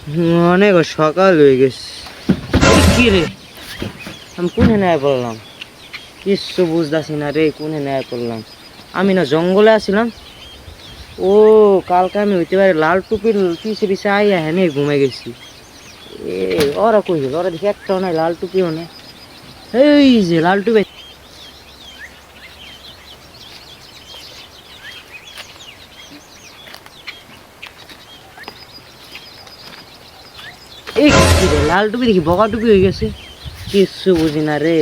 অনেক সকাল হয়ে গেছে। কি রে, আমি কোনে নেয় পড়লাম? কিচ্ছু বুঝতেছি না রে, কোনে নেয় পড়লাম? আমি না জঙ্গলে আসছিলাম। ও কালকে আমি হইতে পারে লাল টুপির পিছে পিছে আইয়া হ্যাঁ ঘুমাই গেছি। এ ওরা কই গেল? ওরা দেখি একটাও নাই, লাল টুপিও নেই। এই যে লাল টুপি, এই কি রে, লাল টুপি দেখি বগা টুপি হয়ে গেছে। কিচ্ছু বুঝি না রে।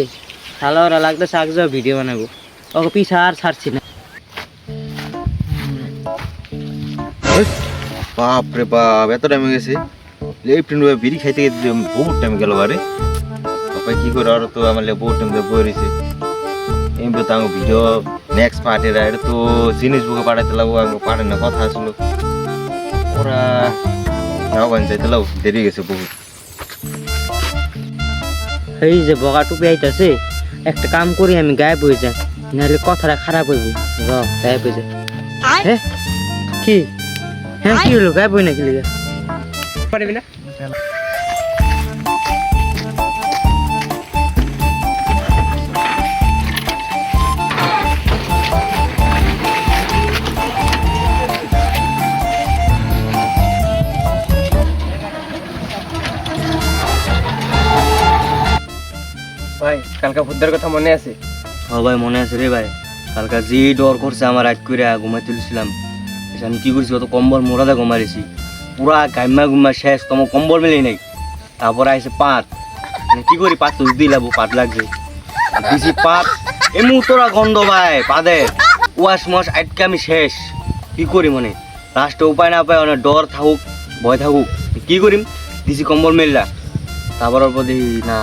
শালা ওরা লাগতেছে আগে যাও ভিডিও বানাবো, ওকে পিছা আর ছাড়ছি না। বাপ রে বাপ, এত টাইম গেছে। লেফট বিড়ি খাইতে গেছে, বহুত টাইম গেল বারে। বাবা কি করে, আর তো আমার বহুত টাইম বই রয়েছে। এমনি তো আমার ভিডিও নেক্সট পার্টের এটা তো জিনিস বুকে পাঠাইতে লাগবো, আমাকে পাঠে না কথা আসলো। ওরা গান যাইতে লাগবো, দেরি গেছে বহুত। এই যে বগা টুপি আইতাছে, একটা কাম করি আমি গায়েব হয়ে যাই, নাহলে কথাটা খারাপ হইব। গায়েব হয়ে যায়। হ্যাঁ কি, হ্যাঁ কি হলো, গায়েব হই না কি লিগা? পারবি না? ভাই কালকা ভূতদের কথা মনে আছে? ও ভাই মনে আছে রে ভাই, কালকা যে ডর করছে আমার এক করে ঘুমাই তুলছিলাম। আমি কি করছি, অত কম্বল মোড়াতে ঘুমাইছি, পুরা গাইমা ঘুমা শেষ, তোমার কম্বল মিলেই নাই। তারপরে আইসে পাত, কি করি পাত তো দিলাবো, পাত লাগছে দিছি পাত, এমন তোরা গন্ধ ভাই পাদের ওয়াশ মাস আটকে আমি শেষ। কি করি মানে লাস্টে উপায় না পাই, অনেক ডর থাকুক ভয় থাকুক, কি করিম দিছি কম্বল মেললা। তারপর অল্প দেখি না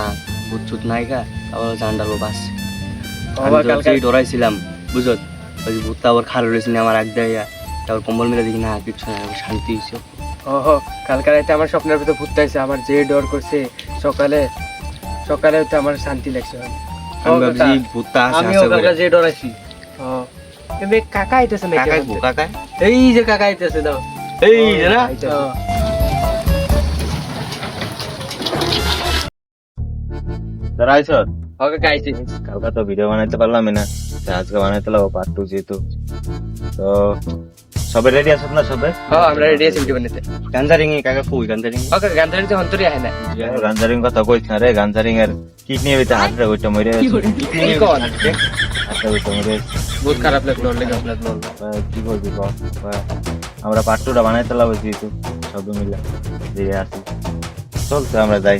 ভূত চুত নাইকা, তারপর জান ডালবো বাস। ডরাইছিলাম বুঝত, ওই ভূতটা আবার খারাপ রয়েছে আমার আগ দেয়া, তারপর কম্বল মেলে দেখি না কিছু না, শান্তি হয়েছে। ওহো কালকা রাতে আমার স্বপ্নের ভিতরে ভূত আইছে, আমার যে ডর করছে। সকালে সকালে তো আমার শান্তি লাগছে। আমি ভাবছি ভূতটা আসে আমিও আসে কালকা করে। যে ডরাইছি। ও এবে কাকা আইতেছে নাকি? কাকাই গো, কাকাই এই যে কাকা আইতেছে, দাও এই যে না তারা আইস ওকে কাকা আইছে। কালকা তো ভিডিও বানাইতে পারলাম না, আজকে বানাইতে লাগবো পার্ট 2 যেহেতু। তো সবাই রেডি আছো না? সবাই হ্যাঁ আমরা রেডি আছি ভিডিও বানাইতে। গাঞ্জারিং এ কাকা কই গাঞ্জারিং? ওকে গান ধরে হন্তরি আহে না। গাঞ্জারিং কথা কইছ না রে, গাঞ্জারিং এর কিডনি হইতে হাতটা ওইটা মরে কি কর? হাতটা ওইটা মরে। বহুত খারাপ লাগলো, অনেক খারাপ লাগলো। কি করবি বল? আমরা পার্ট 2টা বানাইতে লাগবো যেহেতু সবাই মিলে দিয়ে আসি। চলতে আমরা যাই।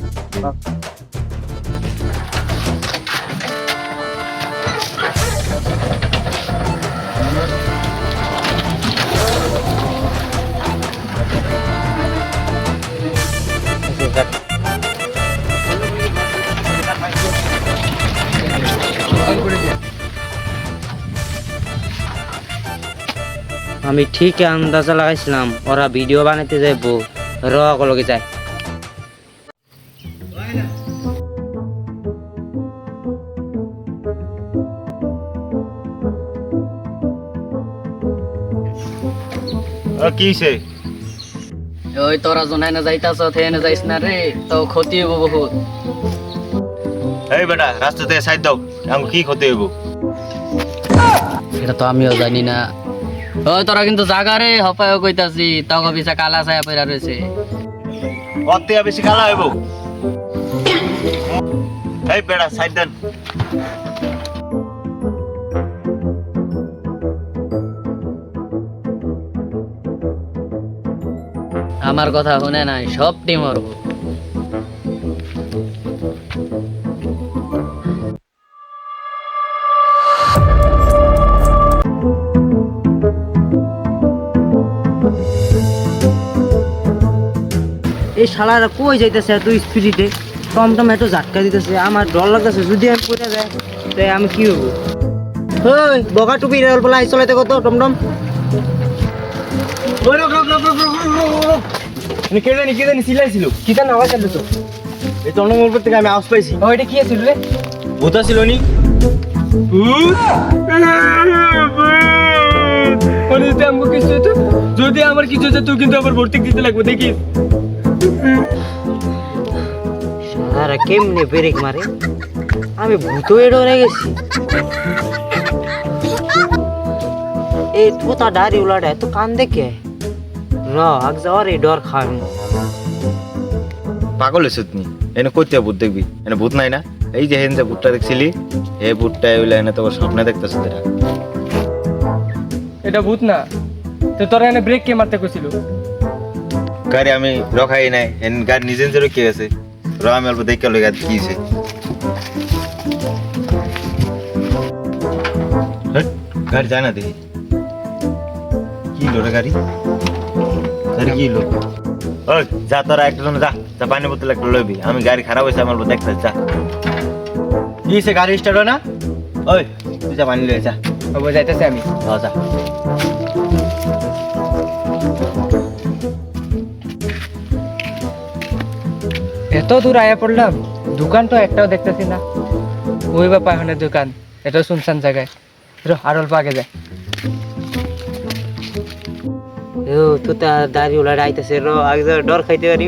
আমি ঠিক আন্দাজা লাগাইছিলাম ওরা ভিডিও বানাইতে যাইবো, লগে যায়। কি হইছে? ওই তোরা জোনাই না যাইতাছ, থেয়ে না যাইস না রে, তো ক্ষতি হইব বহুত। এই বেটা রাস্তা থেকে সাইড দাও, আমাকে কি ক্ষতি হইব? এটা তো আমিও জানি না। ওই তোরা কিন্তু জাগা রে, হপায়ও কইতাছি, তখন পিছা কালা ছায়া পইরা রয়েছে। অতে বেশি কালা হইব। এই বেটা সাইড দেন। আমার কথা শুনে নাই, সব টিম মরবো। এই শালারা কই যাইতেছে এত স্পিডে, টমটম এত ঝাটকা দিতেছে, আমার ডর লাগতেছে যদি আমি পড়ে যায় তাই আমি কি হবো? ওই বগা টুপি অল্প লাই চলাইতে কত টমটম। চিল্লাইছিল কি জানি আওয়াজ আসলো তো? এই টমটমের উপর থেকে আমি আওয়াজ পাইছি। ওইটা কি আছিল রে? ভূত ছিল নি? যদি আমার কিছু হচ্ছে তুই কিন্তু আবার ভর্তি দিতে লাগবে, দেখিস। সারা কেমনে ব্রেক মারে, আমি ভূতয়ে ডরে গেছি। এই তোতা ডারি উলাটা এত কান দেখে র আগ যাওয়ার এই ডর খাওয়াবি। পাগল হয়েছ তুমি, এনে কইতে ভূত দেখবি, এনে ভূত নাই না। এই যে হেন যে ভূতটা দেখছিলি, এই ভূতটা হইলে এনে তোর স্বপ্নে দেখতেছ এটা। এটা ভূত না তো, তোরা এনে ব্রেক কে মারতে কইছিল? গাড়ি আমি রখাই নাই, এন গাড়ি নিজে নিজে রকে আছে। র আমি অল্প দেখে লই গাড়ি কি হইছে। গাড়ি যায় না দেখি কি লো রে গাড়ি, গাড়ি কি লো? ওই যা তোরা একটা জন যা, যা পানি বোতল একটা লইবি। আমি গাড়ি খারাপ হয়েছে আমার দেখতে যা। কি হয়েছে, গাড়ি স্টার্ট হয় না? ওই তুই যা পানি লয়ে যা। ও যাইতেছে আমি। যা এত দূর আয়া পড়লাম, দোকান তো একটাও দেখতেছি না। ওই বাপা এখানে দোকান, এত শুনশান জায়গায়। আর অল্প আগে যায়। ও তোতা দাড়ি উলাটা আইতাছে, র আগ যাওয়ার ডর খাইতে পারি।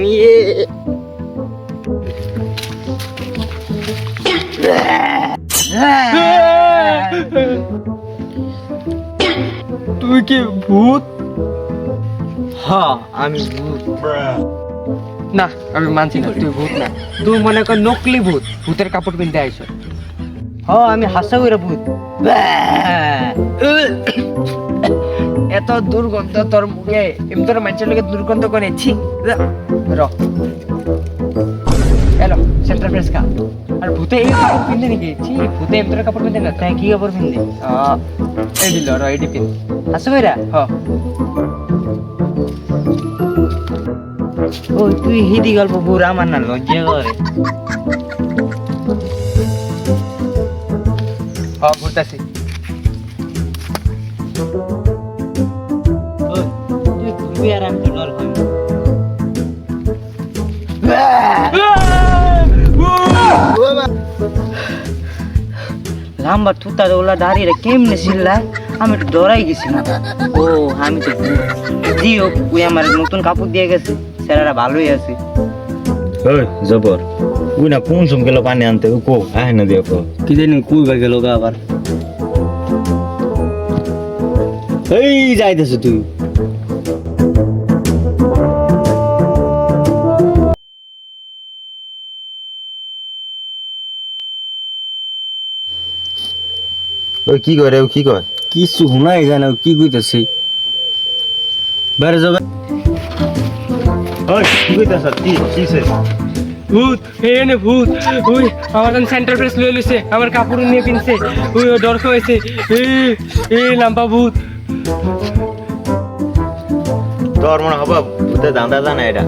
তুই কি ভূত? হ আমি ভূত। না আমি মানছি না, তুই ভূত না। তুই মনে কর নকলি ভূত, ভূতের কাপড় পিনতে আইস। হ আমি হাসা কইরা ভূত। এত দুর্গন্ধ তোর মুখে, এমনি তোর মানুষের লোকে দুর্গন্ধ করে ছি। র এলো সেন্টার প্রেস কা। আর ভূতে এই কাপড় পিনতে নাকি? ছি, ভূতে এমনি কাপড় পিনতে না। তাই কি কাপড় পিনদে? এই দিল র, এডি পিন। হাসা কইরা? হ ওই তুই হিদি গল্প বুড়া আমার না লজ্জা করে। ভূত আছি। ওই তুই ঘুরবি আর আমি তো ডর খাই। লাম্বা তুতা ওলা দাঁড়িয়ে কেমনে চিল্লায়, আমি একটু ডরাই গেছিলাম। ও আমি তো জি ও তুই আমার নতুন কাপড় দিয়ে গেছে, স্যারেরা ভালোই আছে। ওই জবর উই না কোন সম গেল পানি আনতে, ও কো আয় না দিও কো। কি জানি কই বা গেল গা আবার। এই যাইতেছ তুই। ওই কি করে, ও কি কয়? কিছু শোনাই যায় না, কি কইতাছে। বাইরে যাবে। ওই কি কইতাছ? কি কিছে? ভূত এনে ভূত। ওই আমার সেন্টার প্রেস লয়ে লইছে, আমার কাপড় নিয়ে পিনছে। ওই ডর খাইছে। এই লাম্বা ভূত। তোর মনে হবে ভূতে দান্দা জানা এটা।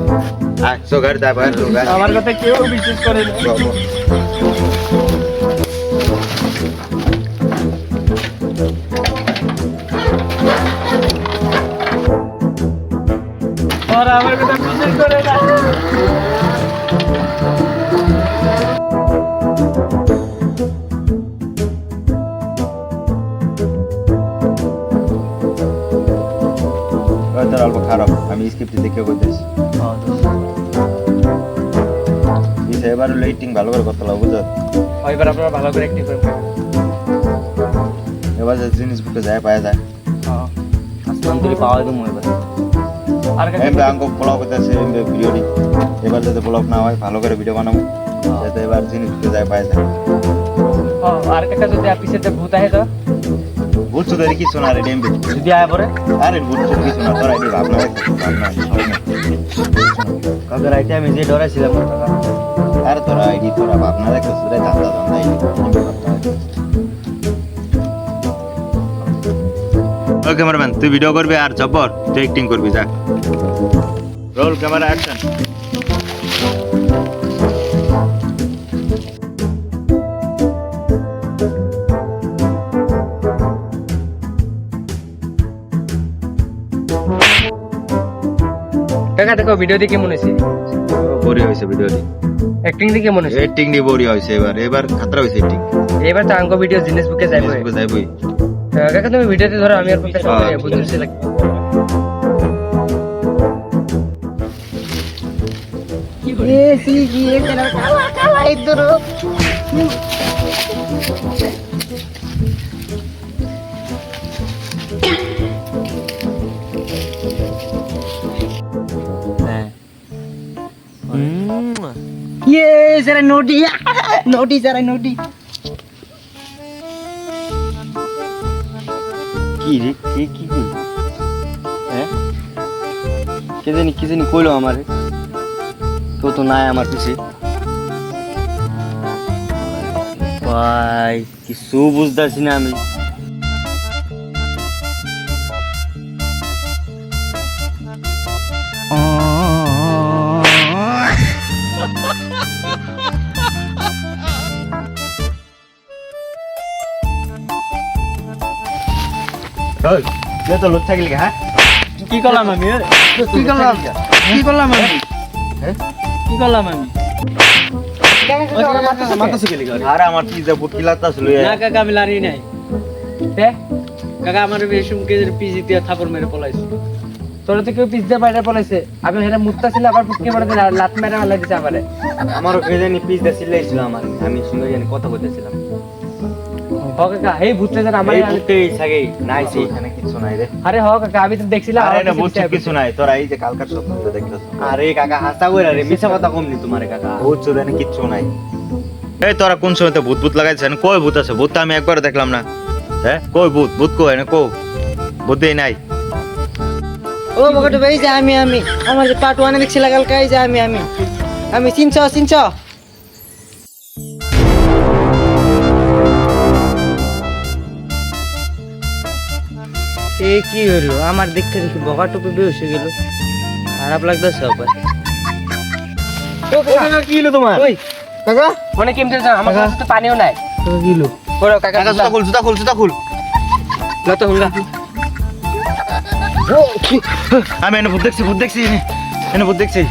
আয় সো গাড়ি দা বাইরে সো গাড়ি। আমার কথা কেউ বিশ্বাস করে না। আর আমার কথা বিশ্বাস করে না। ওই তোর অল্প খারাপ, আমি স্ক্রিপ্ট দেখে কইতেছি। এবার লাইটিং ভালো করে করতে লাগবে, বুঝছো? এবার আপনারা ভালো করে অ্যাক্টিং করবেন। এবার যে জিনিস বুকে যায় পাওয়া যায়। আসমান তুলি পাওয়া দেবো এবার। আর এমবে আঙ্গ ব্লগ করতেছে, এমবে ভিডিও দি। এবার যাতে ব্লগ না হয়, ভালো করে ভিডিও বানাবো, যাতে এবার জিনিস বুকে যায় পাওয়া যায়। আর কাকা যদি অফিসেতে ভূত আহে তো বুঝছো তো কি শোনা রে এমবে যদি আয় পরে আরে বুঝছো কিছু না, তোরা এটি ভাবনা ভাবনা কালকে রাইতে আমি যে ডরাইছিলাম। আরে তোরা এটি তোরা ভাবনা দেখতেছ রে, দান্দা দান্দা ওই ক্যামেরাম্যান তুই ভিডিও করবি আর জব্বর তুই অ্যাক্টিং করবি, যা রোল ক্যামেরা অ্যাকশন। কাকা দেখো ভিডিও দেখে কেমন হয়েছে? বড়ি হয়েছে ভিডিওটি, অ্যাক্টিং দেখে কেমন হয়েছে? অ্যাক্টিং দি বড়ি হয়েছে, এবার খাতরা হয়েছে অ্যাক্টিং। এবার তো আঙ্গ ভিডিও জিনিস বুকে যাইবে। ফেসবুকে যাইবই। কাকা তুমি ভিডিওতে ধরো, আমি আর কোনটা সব বুঝতে লাগবে। হ্যাঁ ये जरा नोटी नोटी जरा नोटी কি রে কে কি কইল হ্যাঁ কি জানি কইলো আমারে কেউ তো নাই আমার পিছে ভাই কিছু বুঝতেছি না আমি ওই লে তো লোক থাকিল হ্যাঁ কি করলাম আমি কি করলাম কি করলাম আমি কি করলাম আমি মাথা শিখে লিখা আরে আমার পিজা বুট কিলাতা ছিল না কাকা আমি লারি নাই তে কাকা আমার বেশুমকে পিজি দিয়ে থাপড় মেরে পলাইছে তোরা তো কেউ পিজ দিয়ে বাইরে পলাইছে আমি হেরা মুত্তা ছিল আবার পুটকে মারা দিল লাত মেরে মারা দিছে আমারে আমারও কে জানি পিস দা সিলাইছিল আমার আমি শুনে জানি কথা বলতেছিলাম হ কাকা এই ভূতটা যেন আমার এই বুটেই থাকে নাইছে এখানে কিছু নাই রে আরে হ কাকা আমি তো দেখছিলাম আরে আমার না পিছে বুঝছি পিছে কিছু নাই তোরা এই যে কালকার স্বপ্ন দেখতেছ আরে কাকা হাসা কইরা রে মিছা কথা কম নি তোমারে কাকা ভূত চোদানে কিচ্ছু নাই এই তোরা কোন সময় তো ভূত ভূত লাগাইছেন কই ভূত আছে ভূত তো আমি একবার দেখলাম না হ্যাঁ কই ভূত ভূত কই না কো ভূত দেই নাই ও বকটু ভাই যে আমি আমার যে পার্ট 1 এ দেখছি লাগাল কাই যে আমি চিনছ এ কি হলো আমার দেখতে দেখি বকা টুপি বেউসে গেল খারাপ লাগতেছে আবার ও কাকা কি হলো তোমার ওই কাকা মানে কেমতে জান আমার কাছে তো পানিও নাই তো গিলো ওরে কাকা কাকা জুতা খুল লতো হুঙ্গা আমি এনে ভূত দেখছি এনে ভূত দেখছি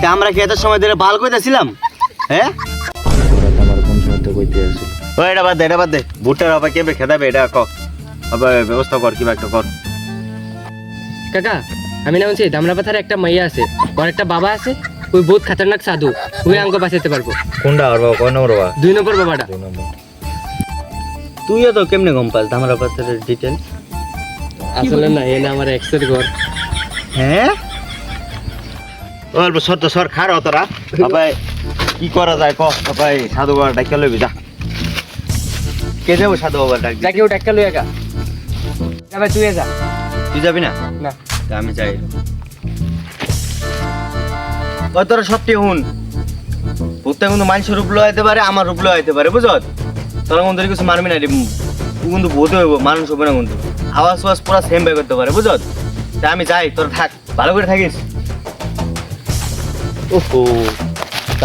তা আমরা কি এত সময় ধরে বাল কইতাছিলাম হ্যাঁ আমার কোন সময় তো কইতে আসল ও এটা বাদ দে ভূতটার আবার কেবে খেদাবে এটা ক আবার ব্যবস্থা কর কিবা একটা কর কাকা আমি না বলছি দামরা পাথার একটা মাইয়া আছে ওর একটা বাবা আছে ওই বহুত খতরনাক সাধু ওই আঙ্গ বাঁচাতে পারবো কোনটা আর বাবা কোন নম্বর বাবা 2 নম্বর বাবাটা তুইও তো কেমনে গম পাস ধামরা পাথরের ডিটেল আসলে না এ না আমার এক্সের ঘর হ্যাঁ অল্প সর খার তোরা আবার কি করা যায় ক আবার সাধু বাবা ডাক্কা লইবি যা কে যাবো সাধু বাবার ডাক যাকে ও টাক্কা লইয়া গা যাবে তুই যা তুই যাবি না না তা আমি যাই ও তোরা সত্যি হুন ভূতটা কিন্তু মানুষের রূপ লইতে পারে আমার রূপ লইতে পারে বুঝত তোরা কিন্তু কিছু মারবি না রে তুই কিন্তু ভূত হইব মানুষ হবে না কিন্তু আওয়াজ ফাওয়াজ পুরা সেম বাই করতে পারে বুঝত তা আমি যাই তোরা থাক ভালো করে থাকিস ওহো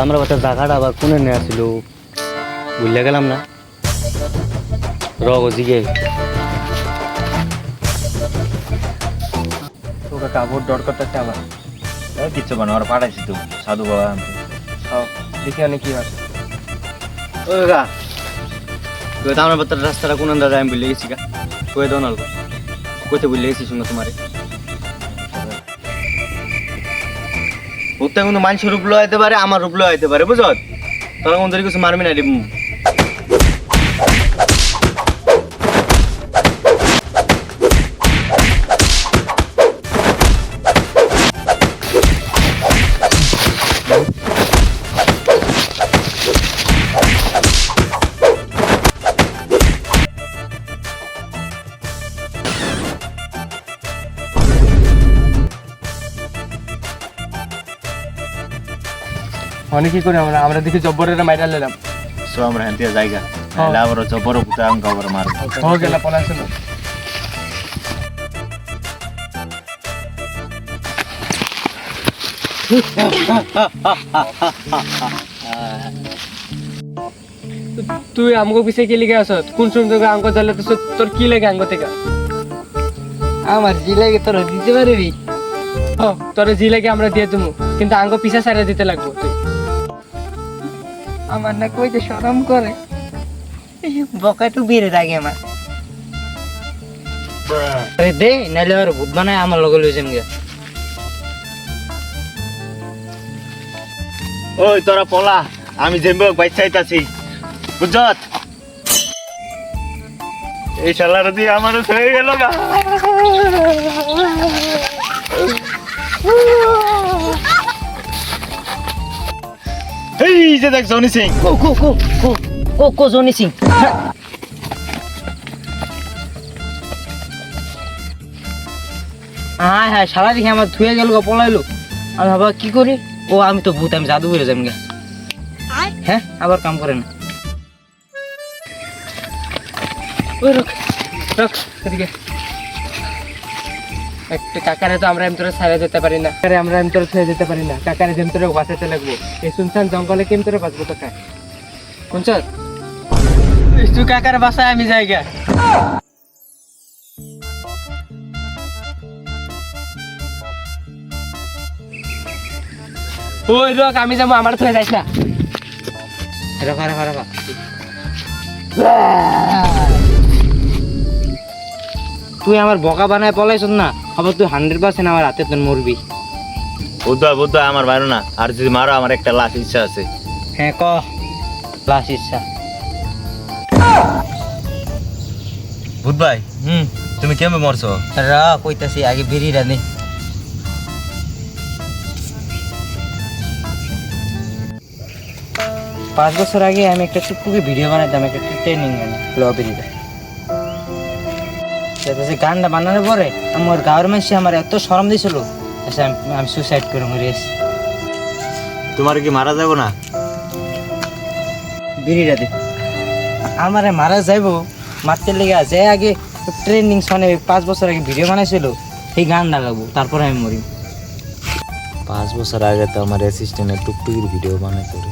আমরা কথা জায়গাটা আবার কোনে নিয়ে আসছিল বুঝলে গেলাম না রগজিকে তো কাকা বহুত ডর করতেছে আমার কিচ্ছু বানা আর পাঠাইছি তো সাধু বাবা আনতে। দেখি অনেক কি হয় ও গা তুই আমরা বাতার রাস্তাটা কোন আন্দাজে আমি বলে গেছি গা কয়ে দাও নালগো কইতে বলে গেছি শুনো তোমারে ভূতটা কিন্তু মানুষের রূপ লইতে পারে আমার রূপ লইতে পারে বুঝত তোরা কোন কিছু মারবি না রে অনেক কি করে আমরা দেখি জব্বরের মাইরা নিলাম সো আমরা হেনতে জায়গা নাহলে আবার জবর ভূতা আঙ্গ আবার মারবো হো গেলা পলাইছিল তুই আমগো পিছে কি লিখে আছ কোন সুন্দর আঙ্গ জ্বালে তো তোর কি লাগে আঙ্গ থেকে আমার জি লাগে তোরা দিতে পারবি ও তোর জি লাগে আমরা দিয়ে দেবো কিন্তু আঙ্গ পিছা সাইরা দিতে লাগবো তুই আমার না কইতে শরম করে বকা একটু বেড়ে থাকে আমার আরে দে নাহলে আর ভূত বানায় আমার লগে লইছেন গিয়া ওই তোরা পলা আমি যেমন বাইক চাইতাছি বুঝত এই শালার দিয়ে আমারও হয়ে গেল গা এই যে দেখ জনি সিং কো জনি সিং হ্যাঁ সারা দেখি আমার ধুয়ে গেল পলাইলো আমি ভাবা কি করি ও আমি তো ভূত আমি জাদু করে যাবো হ্যাঁ আবার কাম করে না ওই রক রক এদিকে একটা কাকারে তো আমরা এমতরে ছাড়া যেতে পারি না কাকারে আমরা এমতরে ছেড়ে যেতে পারি না কাকারে যেমতরে বাঁচাতে লাগবো এই শুনছান জঙ্গলে কেমতরে বাঁচবো কাকা শুনছ তুই কাকার বাসায় আমি জায়গা ওই রক আমি যাবো আমার থেকে যাইস না রাখা রাখা রাখা তুই আমার বকা বানায় পলাইছ না আবার তুই 100% আমার হাতে তোর মরবি বুদ্ধ আমার মারো না আর যদি মারো আমার একটা লাশ ইচ্ছা আছে হ্যাঁ ক লাশ ইচ্ছা ভূত ভাই তুমি কেমন মরছো রা কইতাছি আগে বেরিয়ে রানি 5 বছর আগে আমি একটা টুকটুকি ভিডিও বানাইতাম একটা ট্রেনিং লবিতে সে গানটা বানানোর পরে আমার গাঁয়ের মানুষ আমার এত শরম দিয়েছিল আমি সুসাইড করে মরে এসেছি তোমার কি মারা যাবো না বিড়িটা দে আমারে মারা যাইবো মারতে লেগে যে আগে ট্রেনিং শোনে 5 বছর আগে ভিডিও বানাইছিল সেই গান লাগাবো তারপরে আমি মরি 5 বছর আগে তো আমার অ্যাসিস্ট্যান্টের টুকটুকির ভিডিও বানাইতো রে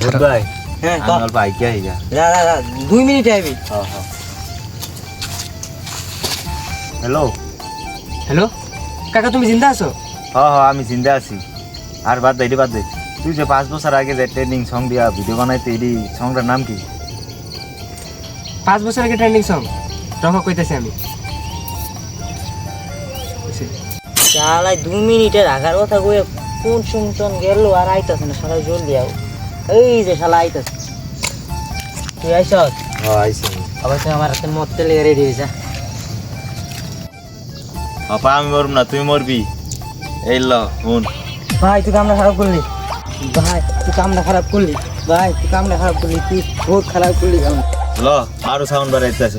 ভূত ভাই হ্যাঁ আমার ভাই কে আইগা 2 মিনিট আইবি হ্যালো হ্যালো কাকা তুমি জিন্দা আছো আমি জিন্দা আছি আর বাদ দে তুই যে 5 বছর আগে যে ট্রেনিং সং দিয়া ভিডিও বানাইতে এই সংটার নাম কি 5 বছর আগে ট্রেন্ডিং সং রক কইতাছি আমি শালাই 2 মিনিটের আগার কথা কইয়া কোন শুনছন গেল আর আইতাছ না শালা জলদি আও এই যে শালা আইতাছ তুই আইছস আইছি আবার তুই আমার হাতে মরতে লেগে রেডি হয়ে যা পাপা আমি মরব না তুই মরবি এই ল হুন ভাই তুই কামটা খারাপ করলি ভাই তুই কামটা খারাপ করলি তুই বহুত খারাপ করলি ল আরো সাউন্ড বাড়াইতে আছে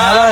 আবার